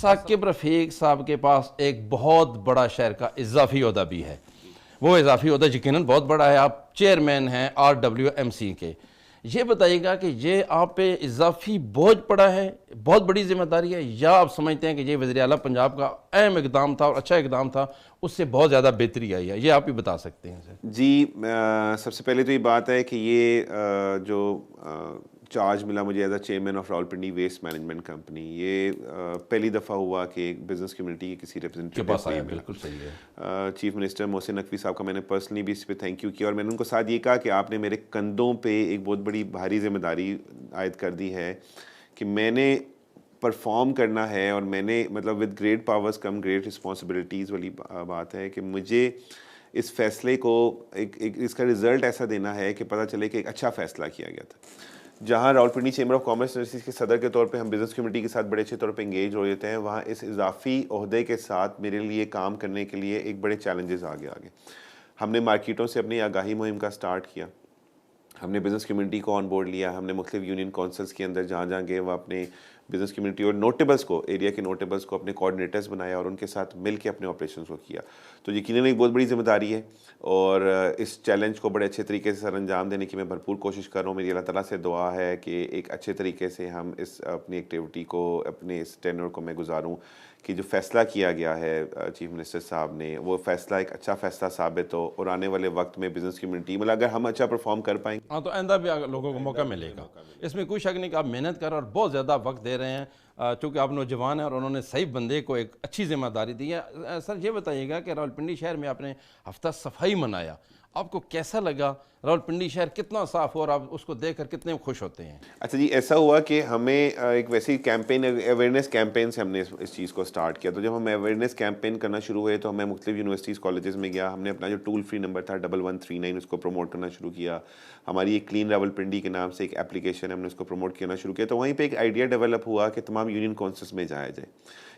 ثاقب رفیق صاحب کے پاس ایک بہت بڑا شہر کا اضافی عہدہ بھی ہے. وہ اضافی عہدہ یقیناً بہت بڑا ہے. آپ چیئرمین ہیں RWMC کے. یہ بتائیے گا کہ یہ آپ پہ اضافی بوجھ پڑا ہے, بہت بڑی ذمہ داری ہے, یا آپ سمجھتے ہیں کہ یہ وزیر اعلیٰ پنجاب کا اہم اقدام تھا اور اچھا اقدام تھا, اس سے بہت زیادہ بہتری آئی ہے؟ یہ آپ ہی بتا سکتے ہیں سر. جی, سب سے پہلے تو یہ بات ہے کہ یہ جو چارج ملا مجھے as a chairman of Rawalpindi waste management company, یہ پہلی دفعہ ہوا کہ ایک بزنس کمیونٹی کی کسی ریپرزنٹیٹیو کو یہ ملا. بالکل صحیح ہے. چیف منسٹر محسن نقوی صاحب کا میں نے پرسنلی بھی اس پہ تھینک یو کیا, اور میں نے ان کو ساتھ یہ کہا کہ آپ نے میرے کندھوں پہ ایک بہت بڑی بھاری ذمہ داری عائد کر دی ہے کہ میں نے پرفارم کرنا ہے, اور میں نے مطلب with great powers come great responsibilities والی بات ہے کہ مجھے اس فیصلے کو اس کا رزلٹ ایسا دینا ہے کہ پتہ چلے کہ ایک اچھا فیصلہ کیا گیا تھا. جہاں راولپنڈی چیمبر آف کامرس کے صدر کے طور پہ ہم بزنس کمیونٹی کے ساتھ بڑے اچھے طور پہ انگیج ہو جاتے ہیں, وہاں اس اضافی عہدے کے ساتھ میرے لیے کام کرنے کے لیے ایک بڑے چیلنجز آگے. ہم نے مارکیٹوں سے اپنی آگاہی مہم کا سٹارٹ کیا, ہم نے بزنس کمیونٹی کو آن بورڈ لیا, ہم نے مختلف یونین کونسلز کے اندر جہاں گئے وہ اپنے بزنس کمیونٹی اور نوٹیبلز کو, ایریا کے نوٹیبلز کو اپنے کوآرڈینیٹرز بنایا اور ان کے ساتھ مل کے اپنے آپریشنز کو کیا. تو یقیناً ایک بہت بڑی ذمہ داری ہے, اور اس چیلنج کو بڑے اچھے طریقے سے سر انجام دینے کی میں بھرپور کوشش کر رہا ہوں. میری اللہ تعالیٰ سے دعا ہے کہ ایک اچھے طریقے سے ہم اس اپنی ایکٹیویٹی کو, اپنے اس ٹینور کو میں گزاروں, کہ جو فیصلہ کیا گیا ہے چیف منسٹر صاحب نے وہ فیصلہ ایک اچھا فیصلہ ثابت ہو, اور آنے والے وقت میں بزنس کمیونٹی مطلب اگر ہم اچھا پرفارم کر پائیں گے تو آئندہ بھی لوگوں کو موقع ملے گا. اس میں کوئی شک نہیں کہ آپ محنت کر اور بہت زیادہ وقت دے رہے ہیں, چونکہ آپ نوجوان ہیں اور انہوں نے صحیح بندے کو ایک اچھی ذمہ داری دی ہے. سر یہ بتائیے گا کہ راولپنڈی شہر میں آپ نے ہفتہ صفائی منایا, آپ کو کیسا لگا؟ راولپنڈی شہر کتنا صاف ہو اور آپ اس کو دیکھ کر کتنے خوش ہوتے ہیں؟ اچھا جی, ایسا ہوا کہ ہمیں ایک ویسی کیمپین, اویئرنیس کیمپین سے ہم نے اس چیز کو سٹارٹ کیا. تو جب ہم اویئرنیس کیمپین کرنا شروع ہوئے تو میں مختلف یونیورسٹیز کالجز میں گیا, ہم نے اپنا جو ٹول فری نمبر تھا 1139 اس کو پروموٹ کرنا شروع کیا. ہماری ایک کلین راولپنڈی کے نام سے ایک اپلیکیشن ہے, ہم نے اس کو پروموٹ کرنا شروع کیا. تو وہیں پہ ایک آئیڈیا ڈیولپ ہوا کہ تمام یونین کونسلز میں جایا جائے.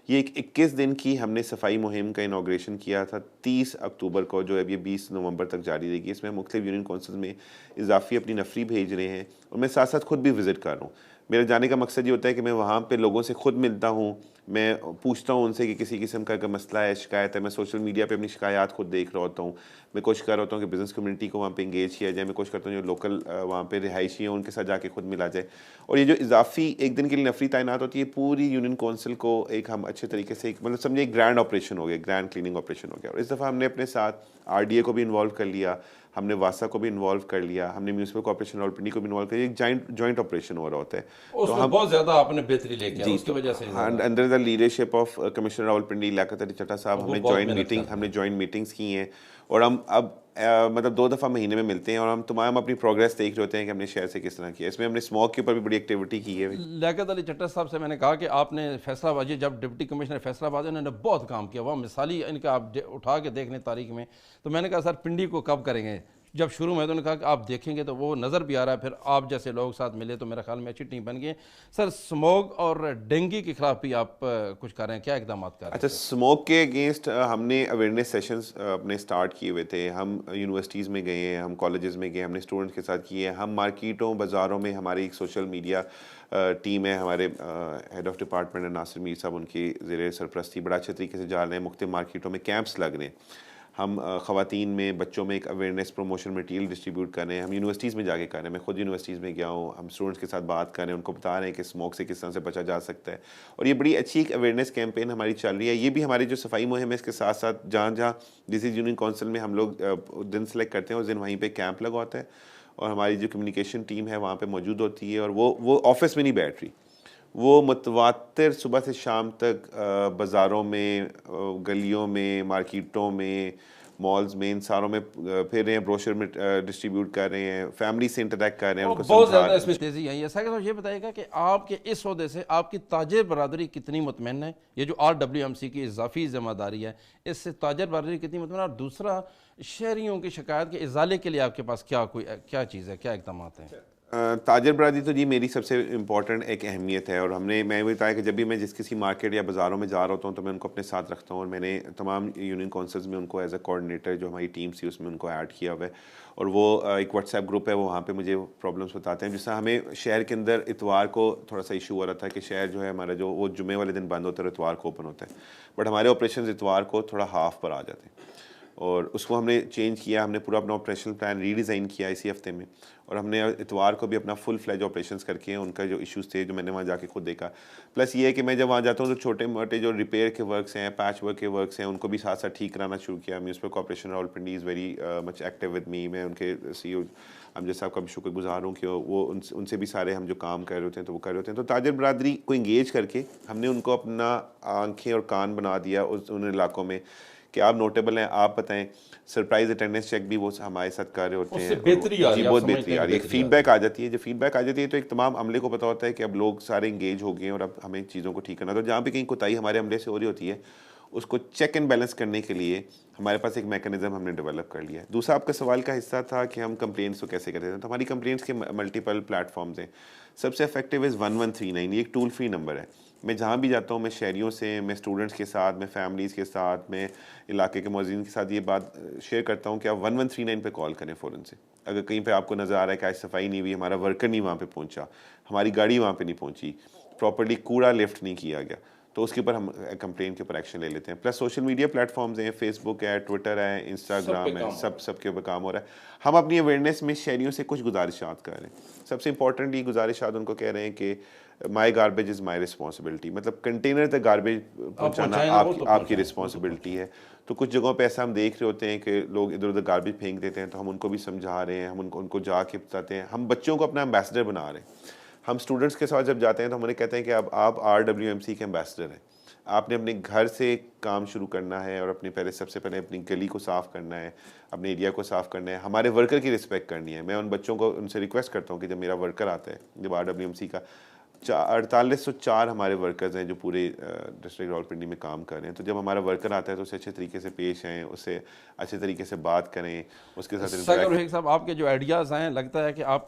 یہ ایک 21 دن کی ہم نے صفائی مہم کا انوگریشن کیا تھا 30 اکتوبر کو, جو اب یہ 20 نومبر تک جاری رہے گی. اس میں مختلف یونین کونسلز میں اضافی اپنی نفری بھیج رہے ہیں, اور میں ساتھ ساتھ خود بھی وزٹ کر رہا ہوں. میرا جانے کا مقصد یہ ہوتا ہے کہ میں وہاں پہ لوگوں سے خود ملتا ہوں, میں پوچھتا ہوں ان سے کہ کسی قسم کا مسئلہ ہے, شکایت ہے. میں سوشل میڈیا پہ اپنی شکایات خود دیکھ رہا ہوتا ہوں. میں کوشش کر رہا ہوتا ہوں کہ بزنس کمیونٹی کو وہاں پہ انگیج کیا جائے. میں کوشش کرتا ہوں جو لوکل وہاں پہ رہائشی ہیں ان کے ساتھ جا کے خود ملا جائے. اور یہ جو اضافی ایک دن کے لیے نفری تعینات ہوتی ہے, پوری یونین کونسل کو ایک ہم اچھے طریقے سے مطلب سمجھے ایک گرینڈ آپریشن ہو گیا, گرینڈ کلیننگ آپریشن ہو گیا. اور اس دفعہ ہم نے اپنے ساتھ RDA کو بھی انوالو کر لیا, ہم نے واسا کو بھی انوالو کر لیا, ہم نے میونسپل کارپوریشن راولپنڈی کو بھی انوالو کر لیا. ایک جوائنٹ آپریشن ہو رہا ہوتا ہے. اس میں بہت زیادہ آپ نے بہتری لے کے اس کی وجہ سے under the leadership of commissioner Rawalpindi Liaquat Ali Chatta صاحب ہم نے جوائنٹ میٹنگز کی ہیں, اور ہم اب مطلب 2 دفعہ مہینے میں ملتے ہیں, اور ہم تمام اپنی پروگریس دیکھ رہے ہوتے ہیں کہ ہم نے شہر سے کس طرح کیا. اس میں ہم نے اسموک کے اوپر بھی بڑی ایکٹیویٹی کی ہے. لیاقت علی چٹا صاحب سے میں نے کہا کہ آپ نے فیصلہ آباد, جب ڈپٹی کمشنر فیصلہ آباد انہوں نے بہت کام کیا, وہ مثالی ان کا آپ اٹھا کے دیکھ لیں تاریخ میں. تو میں نے کہا سر پنڈی کو کب کریں گے؟ جب شروع میں تو انہوں نے کہا کہ آپ دیکھیں گے تو وہ نظر بھی آ رہا ہے. پھر آپ جیسے لوگ ساتھ ملے تو میرا خیال میں اچھی ٹیم بن گئی. سر سموگ اور ڈینگی کے خلاف بھی آپ کچھ کر رہے ہیں, کیا اقدامات کر رہے ہیں؟ اچھا, سموک کے اگینسٹ ہم نے اویئرنیس سیشنز اپنے سٹارٹ کیے ہوئے تھے. ہم یونیورسٹیز میں گئے ہیں, ہم کالجز میں گئے, ہم نے اسٹوڈنٹس کے ساتھ کیے ہیں. ہم مارکیٹوں بازاروں میں, ہماری ایک سوشل میڈیا ٹیم ہے, ہمارے ہیڈ آف ڈپارٹمنٹ ناصر میر صاحب ان کی زیر سرپرستی بڑا اچھے طریقے سے جا رہے ہیں. مختلف مارکیٹوں میں کیمپس لگ رہے ہیں. ہم خواتین میں, بچوں میں ایک اویئرنیس پروموشن مٹیریل ڈسٹریبیوٹ کر رہے ہیں. ہم یونیورسٹیز میں جا کے کر رہے ہیں. میں خود یونیورسٹیز میں گیا ہوں, ہم اسٹوڈنٹس کے ساتھ بات کر رہے ہیں, ان کو بتا رہے ہیں کہ اسموک سے کس طرح سے بچا جا سکتا ہے. اور یہ بڑی اچھی ایک اویئرنیس کیمپین ہماری چل رہی ہے. یہ بھی ہماری جو صفائی مہم ہے اس کے ساتھ ساتھ جہاں جہاں ڈسٹرکٹ یونین کونسل میں ہم لوگ دن سلیکٹ کرتے ہیں اس دن وہیں پہ کیمپ لگا ہوتا ہے, اور ہماری جو کمیونیکیشن ٹیم ہے وہاں پہ موجود ہوتی ہے. اور وہ آفس میں نہیں بیٹھ رہی, وہ متواتر صبح سے شام تک بازاروں میں, گلیوں میں, مارکیٹوں میں, مالز میں, ان ساروں میں پھر رہے ہیں, بروشر میں ڈسٹریبیوٹ کر رہے ہیں, فیملی سے انٹریکٹ کر رہے ہیں, ان کو بہت زیادہ اس میں تیزی آئی ہے. سر یہ بتائیے گا کہ آپ کے اس عہدے سے آپ کی تاجر برادری کتنی مطمئن ہے؟ یہ جو RWMC کی اضافی ذمہ داری ہے, اس سے تاجر برادری کتنی مطمئن ہے؟ اور دوسرا, شہریوں کی شکایت کے ازالے کے لیے آپ کے پاس کیا چیز ہے, کیا اقدامات ہیں؟ تاجر برادری تو جی میری سب سے امپورٹنٹ ایک اہمیت ہے، اور میں بتایا کہ جب بھی میں کسی مارکیٹ یا بازاروں میں جا رہا ہوتا ہوں تو میں ان کو اپنے ساتھ رکھتا ہوں، اور میں نے تمام یونین کونسلز میں ان کو ایز اے کوآرڈینیٹر جو ہماری ٹیم تھی اس میں ان کو ایڈ کیا ہوا ہے، اور وہ ایک واٹس ایپ گروپ ہے، وہاں پہ مجھے پرابلمس بتاتے ہیں. جس طرح ہمیں شہر کے اندر اتوار کو تھوڑا سا ایشو ہو رہا تھا کہ شہر جو ہے ہمارا جو وہ جمعے والے دن بند ہوتا ہے اور اتوار کو اوپن ہوتا ہے، بٹ ہمارے آپریشنز اتوار کو تھوڑا ہاف پر آ جاتے ہیں، اور اس کو ہم نے چینج کیا. ہم نے پورا اپنا آپریشنل پلان ری ڈیزائن کیا اسی ہفتے میں، اور ہم نے اتوار کو بھی اپنا فل فلیج آپریشنز کر کے ان کا جو ایشوز تھے جو میں نے وہاں جا کے خود دیکھا. پلس یہ ہے کہ میں جب وہاں جاتا ہوں تو چھوٹے موٹے جو ریپیئر کے ورکس ہیں، پیچ ورک کے ورکس ہیں، ان کو بھی ساتھ ساتھ ٹھیک کرانا شروع کیا. Municipal corporation Rawalpindi is very much active with me. میں ان کے سی او امجد صاحب کا بھی شکر گزار ہوں کہ وہ ان سے بھی سارے ہم جو کام کر رہے ہوتے ہیں تو وہ کر رہے ہوتے ہیں. تو تاجر برادری کو انگیج کر کے ہم نے ان کو اپنا آنکھیں اور کان بنا دیا ان علاقوں میں کہ آپ نوٹیبل ہیں. آپ بتائیں سرپرائز اٹینڈنس چیک بھی وہ ہمارے ساتھ کر رہے ہوتے ہیں، جی بہت بہتری آ رہی ہے. فیڈ بیک آ جاتی ہے. جب فیڈ بیک آ جاتی ہے تو ایک تمام عملے کو پتہ ہوتا ہے کہ اب لوگ سارے انگیج ہو گئے ہیں اور اب ہمیں چیزوں کو ٹھیک کرنا. تو جہاں پہ کہیں کوتاہی ہمارے عملے سے ہو رہی ہوتی ہے اس کو چیک اینڈ بیلنس کرنے کے لیے ہمارے پاس ایک میکانزم ہم نے ڈیولپ کر لیا ہے. دوسرا آپ کا سوال کا حصہ تھا کہ ہم کمپلینٹس کو کیسے کرتے ہیں. تو ہماری کمپلینٹس کے ملٹیپل پلیٹ فارمز ہیں. سب سے افیکٹو از 1139. یہ ایک ٹول فری نمبر ہے. میں جہاں بھی جاتا ہوں، میں شہریوں سے، میں اسٹوڈنٹس کے ساتھ، میں فیملیز کے ساتھ، میں علاقے کے موذین کے ساتھ یہ بات شیئر کرتا ہوں کہ آپ 1139 پہ کال کریں فوراً سے. اگر کہیں پہ آپ کو نظر آ رہا ہے کہ آج صفائی نہیں ہوئی، ہمارا ورکر نہیں وہاں پہ پہنچا، ہماری گاڑی وہاں پہ نہیں پہنچی، پراپرلی کوڑا لفٹ نہیں کیا گیا، تو اس کے اوپر ہم کمپلین کے اوپر ایکشن لے لیتے ہیں. Plus social media platforms ہیں، فیس بک ہے، ٹویٹر ہے، انسٹاگرام ہے، سب کے اوپر کام ہو رہا ہے. ہم اپنی اویئرنیس میں شہریوں سے کچھ گزارشات کر رہے ہیں. سب سے امپورٹنٹلی گزارشات ان کو کہہ رہے ہیں کہ مائی گاربیج از مائی رسپانسبلٹی، مطلب کنٹینر تک گاربیج پہنچانا آپ کی رسپانسبلٹی ہے. تو کچھ جگہوں پہ ایسا ہم دیکھ رہے ہوتے ہیں کہ لوگ ادھر ادھر گاربیج پھینک دیتے ہیں، تو ہم ان کو بھی سمجھا رہے ہیں، ہم ان کو جا کے بتاتے ہیں. ہم بچوں کو اپنا ایمبیسڈر بنا رہے ہیں. ہم اسٹوڈنٹس کے ساتھ جب جاتے ہیں تو ہم انہیں کہتے ہیں کہ اب آپ RWMC کے ایمبیسڈر ہیں. آپ نے اپنے گھر سے کام شروع کرنا ہے اور سب سے پہلے اپنی گلی کو صاف کرنا ہے، اپنے ایریا کو صاف کرنا ہے، ہمارے ورکر کی رسپیکٹ کرنی ہے. میں ان بچوں کو ان سے ریکویسٹ کرتا ہوں کہ جب میرا ورکر آتا ہے، جب RWMC کا 4804 ہمارے ورکرز ہیں جو پورے ڈسٹرکٹ راولپنڈی میں کام کر رہے ہیں، تو جب ہمارا ورکر آتا ہے تو اسے اچھے طریقے سے پیش آئیں، اسے اچھے طریقے سے بات کریں، اس کے ساتھ. ساکر صاحب آپ کے جو آئیڈیاز ہیں، لگتا ہے کہ آپ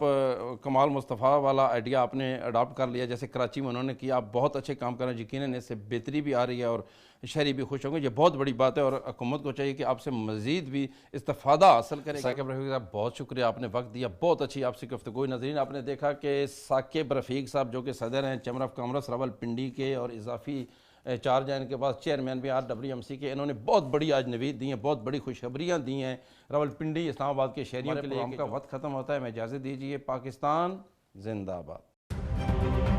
کمال مصطفیٰ والا آئیڈیا آپ نے اڈاپٹ کر لیا جیسے کراچی میں انہوں نے کیا. آپ بہت اچھے کام کر رہے ہیں، یقیناً اس سے بہتری بھی آ رہی ہے اور شہری بھی خوش ہوں گے. یہ بہت بڑی بات ہے اور حکومت کو چاہیے کہ آپ سے مزید بھی استفادہ حاصل کرے. ثاقب رفیق صاحب بہت شکریہ، آپ نے وقت دیا. بہت اچھی آپ سے گفتگو. ناظرین آپ نے دیکھا کہ ثاقب رفیق صاحب جو کہ صدر ہیں چیمبر آف کامرس راولپنڈی کے اور اضافی چارج ہیں ان کے پاس چیئرمین بھی RWMC کے. انہوں نے بہت بڑی آج نوید دی ہیں، بہت بڑی خوشخبریاں دی ہیں راولپنڈی اسلام آباد کے شہریوں کے لیے. کا وقت ختم ہوتا ہے، میں اجازت دیجیے. پاکستان زندہ باد.